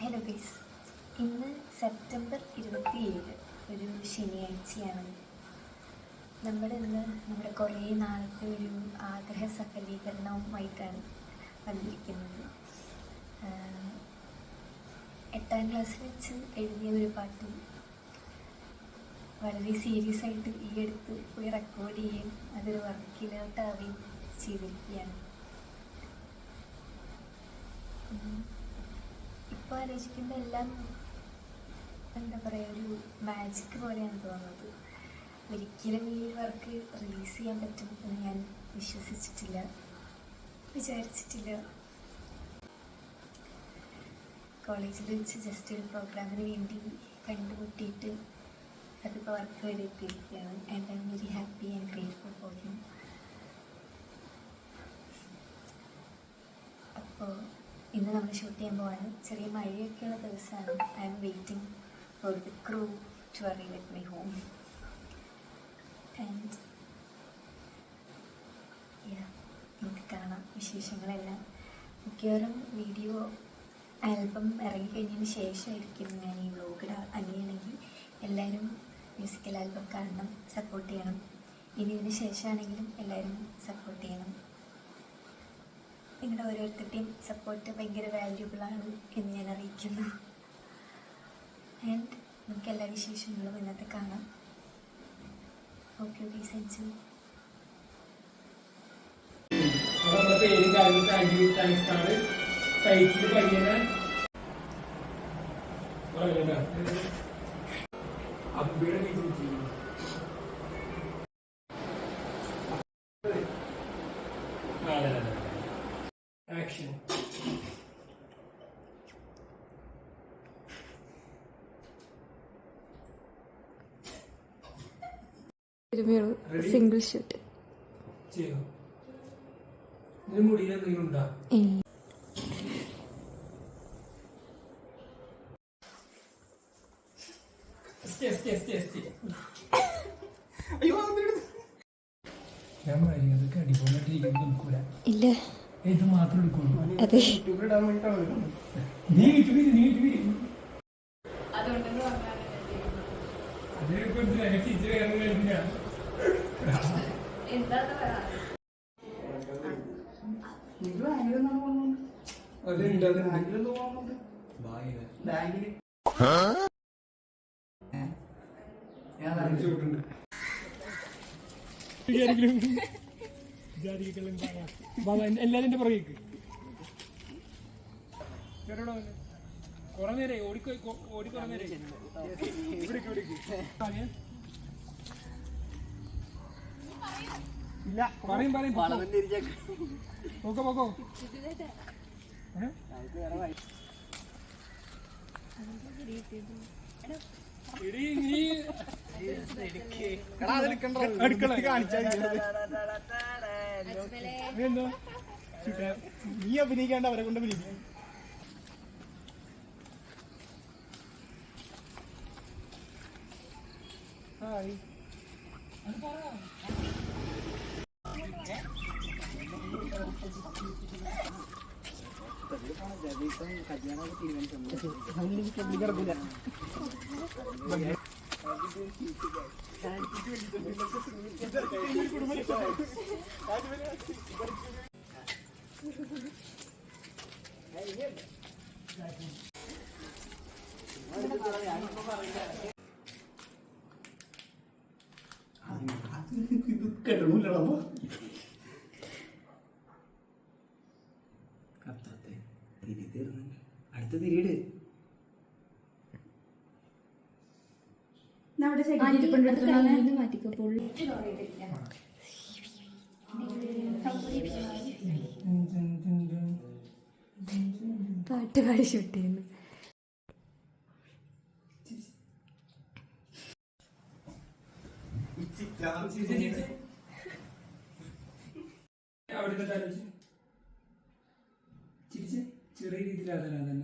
Hello guys, ഇന്ന് September 27 ഒരു ശനിയാഴ്ചയാണ്. നമ്മുടെ കുറേ നാളത്തെ ഒരു ആഗ്രഹ സഫലീകരണവുമായിട്ടാണ് വന്നിരിക്കുന്നത്. 8ാം ക്ലാസ്സിൽ വെച്ച് എഴുതിയ ഒരു പാട്ട് വളരെ സീരിയസ് ആയിട്ട് ഈ അടുത്ത് പോയി റെക്കോർഡ് ചെയ്യുകയും അതൊരു വർക്കിലോട്ടാവുകയും ചെയ്തിരിക്കുകയാണ്. ഇപ്പോൾ ആലോചിക്കുമ്പോൾ എല്ലാം എന്താ പറയുക, ഒരു മാജിക് പോലെയാണ് തോന്നുന്നത്. ഒരിക്കലും ഈ വർക്ക് റിലീസ് ചെയ്യാൻ പറ്റും എന്ന് ഞാൻ വിചാരിച്ചിട്ടില്ല. കോളേജിൽ വെച്ച് ജസ്റ്റ് ഒരു പ്രോഗ്രാമിന് വേണ്ടി കണ്ടുമുട്ടിയിട്ട് അതിപ്പോൾ വർക്ക് വരെ എത്തിയിരിക്കുകയാണ്. And I am very happy and grateful for him. അപ്പോൾ ഇന്ന് നമ്മൾ ഷൂട്ട് ചെയ്യാൻ പോവാണ്. ചെറിയ മഴയൊക്കെയുള്ള ദിവസമാണ്. I am waiting for the crew to arrive at my home. And നമുക്ക് കാണാം വിശേഷങ്ങളെല്ലാം. മിക്കവാറും വീഡിയോ ആൽബം ഇറങ്ങിക്കഴിഞ്ഞതിന് ശേഷമായിരിക്കും ഞാൻ ഈ വ്ലോഗ് അങ്ങനെയാണെങ്കിൽ എല്ലാവരും മ്യൂസിക്കൽ ആൽബം കാണണം, സപ്പോർട്ട് ചെയ്യണം. ഇനി ഇതിന് ശേഷമാണെങ്കിലും എല്ലാവരും സപ്പോർട്ട് ചെയ്യണം. നിങ്ങളുടെ ഓരോരുത്തരുടെയും സപ്പോർട്ട് ഭയങ്കര വാല്യൂബിളാണ് എന്ന് ഞാൻ അറിയിക്കുന്നു. ആൻഡ് നമുക്ക് എല്ലാ വിശേഷങ്ങളും ഇന്നത്തെ കാണാം. Okay sense Action. Single shoot ചെയ്യോ. ഇതിന് മുടിയിൽ എന്തെങ്കിലും ഉണ്ടോ? ഇല്ല, ഇത് മാത്രം എടുക്കുള്ളൂ. അതെ. എല്ലാരും പുറകേക്ക് കുറെ നേരെ ഓടി കുറെ നേരെ ഇല്ല പറയും പോക്കോ നീ അഭിനയിക്കാണ്ട് അവരെ കൊണ്ട് അഭിനയിക്കും. അടുത്ത തിരിയിട്. പാട്ട് പാടി ഷൂട്ട് ചെയ്യുന്നു. ചെറിയ രീതിയിലാണ് തന്നെ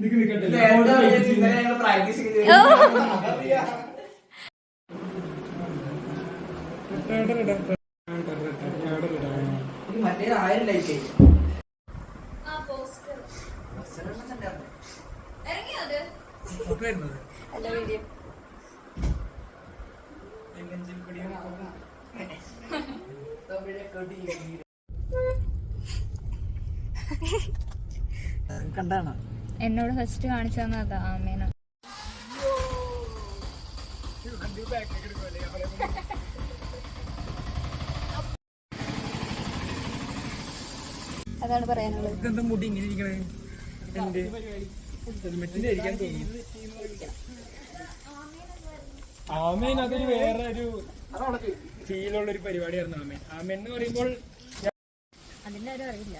നിക്ക് നിക്കട്ടെ. പ്രാക്ടീസ് മറ്റേത് 1000 ലൈക്ക് അല്ല വീഡിയോ കണ്ടാണോ? എന്നോട് ഫസ്റ്റ് കാണിച്ചു തന്നത് ആമേന. അതാണ് പറയാനുള്ളത്. ഇതെന്താ മുടി ഇങ്ങനെ ഇരിക്കണേ? എന്റെ ഹെൽമെറ്റിന്റെ ആയിരിക്കാൻ തോന്നുന്നു. ആമേൻ അതൊരു വേറെ ഒരു ഫീലുള്ള ഒരു പരിപാടിയായിരുന്നു. ആമേൻ ആമേൻ എന്ന് പറയുമ്പോൾ അതിന്റെ ആരും അറിയില്ല.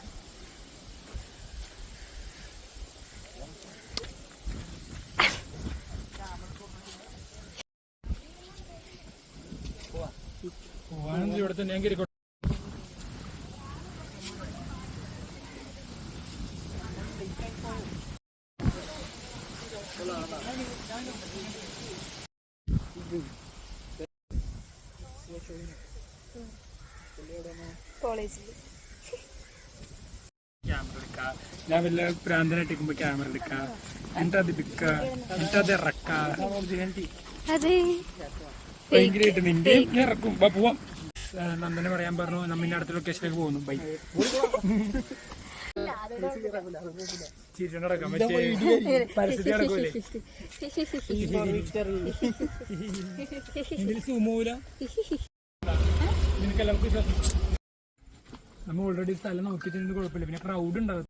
പോവാണെങ്കിൽ ഇവിടെ തന്നെ ഞാൻ കയറിക്കോട്ടെ. കോളേജിൽ ക്യാമറ എടുക്ക, ഞാൻ വല്ല പ്രാന്തനായിട്ട് ഇരിക്കുമ്പോ ക്യാമറ എടുക്ക, എന്നിട്ട് അത് എടുക്ക, എന്നിട്ട് അത് ഇറക്ക. അതെ ഭയങ്കരമായിട്ട് നിന്റെ ഞാൻ ഇറക്കും. പോവാം. നന്ദനെ പറയാൻ പറഞ്ഞു നമ്മിന്റെ അടുത്ത ലൊക്കേഷനിലേക്ക് പോകുന്നു. ബൈ. ചിരിച്ചോണ്ടടക്കാം. മറ്റേ പരിസ്ഥിതി നടക്കൂലേ ഇതിൽ സുമൂല. നിനക്ക് എല്ലാവർക്കും വിശ്വാസം. നമ്മ ഓൾറെഡി സ്ഥലം നോക്കിയിട്ട് കുഴപ്പമില്ല. പിന്നെ ക്രൗഡ് ഉണ്ടാവും.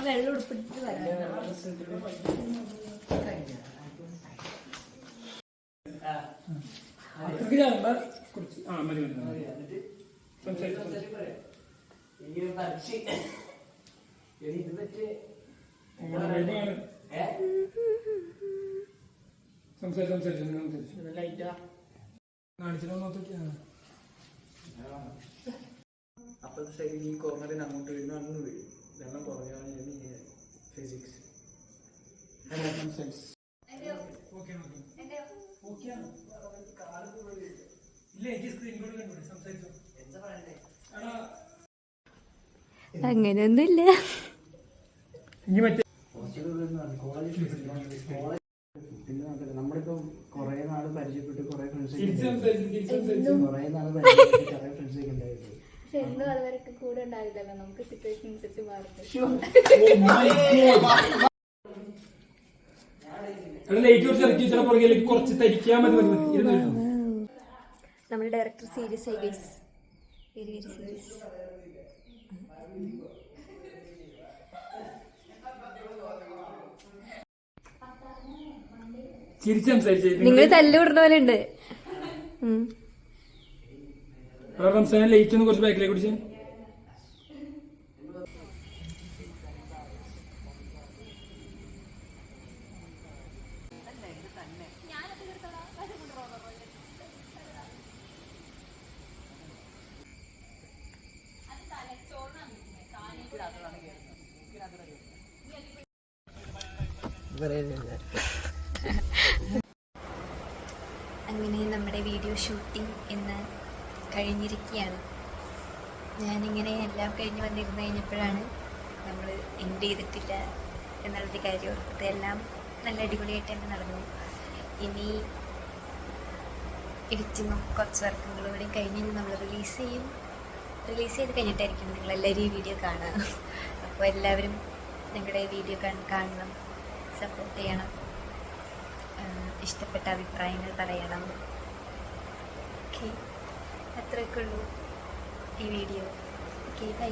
വെള്ളം ഉടുപ്പിട്ട് വരാം. മതി മതി അപ്പത്തെ സൈഡിൽ ഈ കോർണറിന് അങ്ങോട്ട് വീഴുന്നു, അങ്ങ് വീഴും. വെള്ളം കുറഞ്ഞാണ് ഫിസിക്സ്. അങ്ങനെയൊന്നുമില്ല. ഇനി മറ്റേ നമ്മളിപ്പോ കൊറേ നാള് പരിചയപ്പെട്ട് കൊറേ ഫ്രണ്ട്സ് പക്ഷെ എന്നും അതുവരെയൊക്കെ കൂടെ ഉണ്ടാവില്ലല്ലോ, നമുക്ക് സിറ്റുവേഷൻ അനുസരിച്ച് മാറും. ലൈറ്റ് കുറച്ച് ഇറക്കി വെച്ചാൽ പുറകിലേക്ക് കുറച്ച് തരിക്കാൻ മതി. നമ്മുടെ ഡയറക്ടർ സീരിയസ് ആയി ഗൈസ്, വെരി വെരി സീരിയസ്. ചിരിച്ച് സംസാരിച്ചേ. നിങ്ങൾ തല്ലുവിടുന്ന പോലെ ഉണ്ട്. റംസാൻ ലൈറ്റ് ഒന്ന് കുറച്ച് ബാക്കിലേക്ക് പിടിച്ച്. അങ്ങനെ നമ്മുടെ വീഡിയോ ഷൂട്ടിംഗ് ഇന്ന് കഴിഞ്ഞിരിക്കുകയാണ്. ഞാനിങ്ങനെ എല്ലാം കഴിഞ്ഞ് വന്നിരുന്ന് കഴിഞ്ഞപ്പോഴാണ് നമ്മൾ എൻഡ് ചെയ്തിട്ടില്ല എന്നുള്ളൊരു കാര്യം ഓർത്തത്. എല്ലാം നല്ല അടിപൊളിയായിട്ട് തന്നെ നടന്നു. ഇനി എഡിറ്റിങ്ങും കുറച്ച് വർക്കുകളും കൂടി കഴിഞ്ഞ് നമ്മൾ റിലീസ് ചെയ്ത് കഴിഞ്ഞിട്ടായിരിക്കും നിങ്ങളെല്ലാവരും ഈ വീഡിയോ കാണുക. അപ്പോൾ എല്ലാവരും ഞങ്ങളുടെ വീഡിയോ കാണണം, സപ്പോർട്ട് ചെയ്യണം, ഇഷ്ടപ്പെട്ട അഭിപ്രായങ്ങൾ പറയണം. ഓക്കെ, അത്രയൊക്കെ ഉള്ളൂ ഈ വീഡിയോ. Okay, by.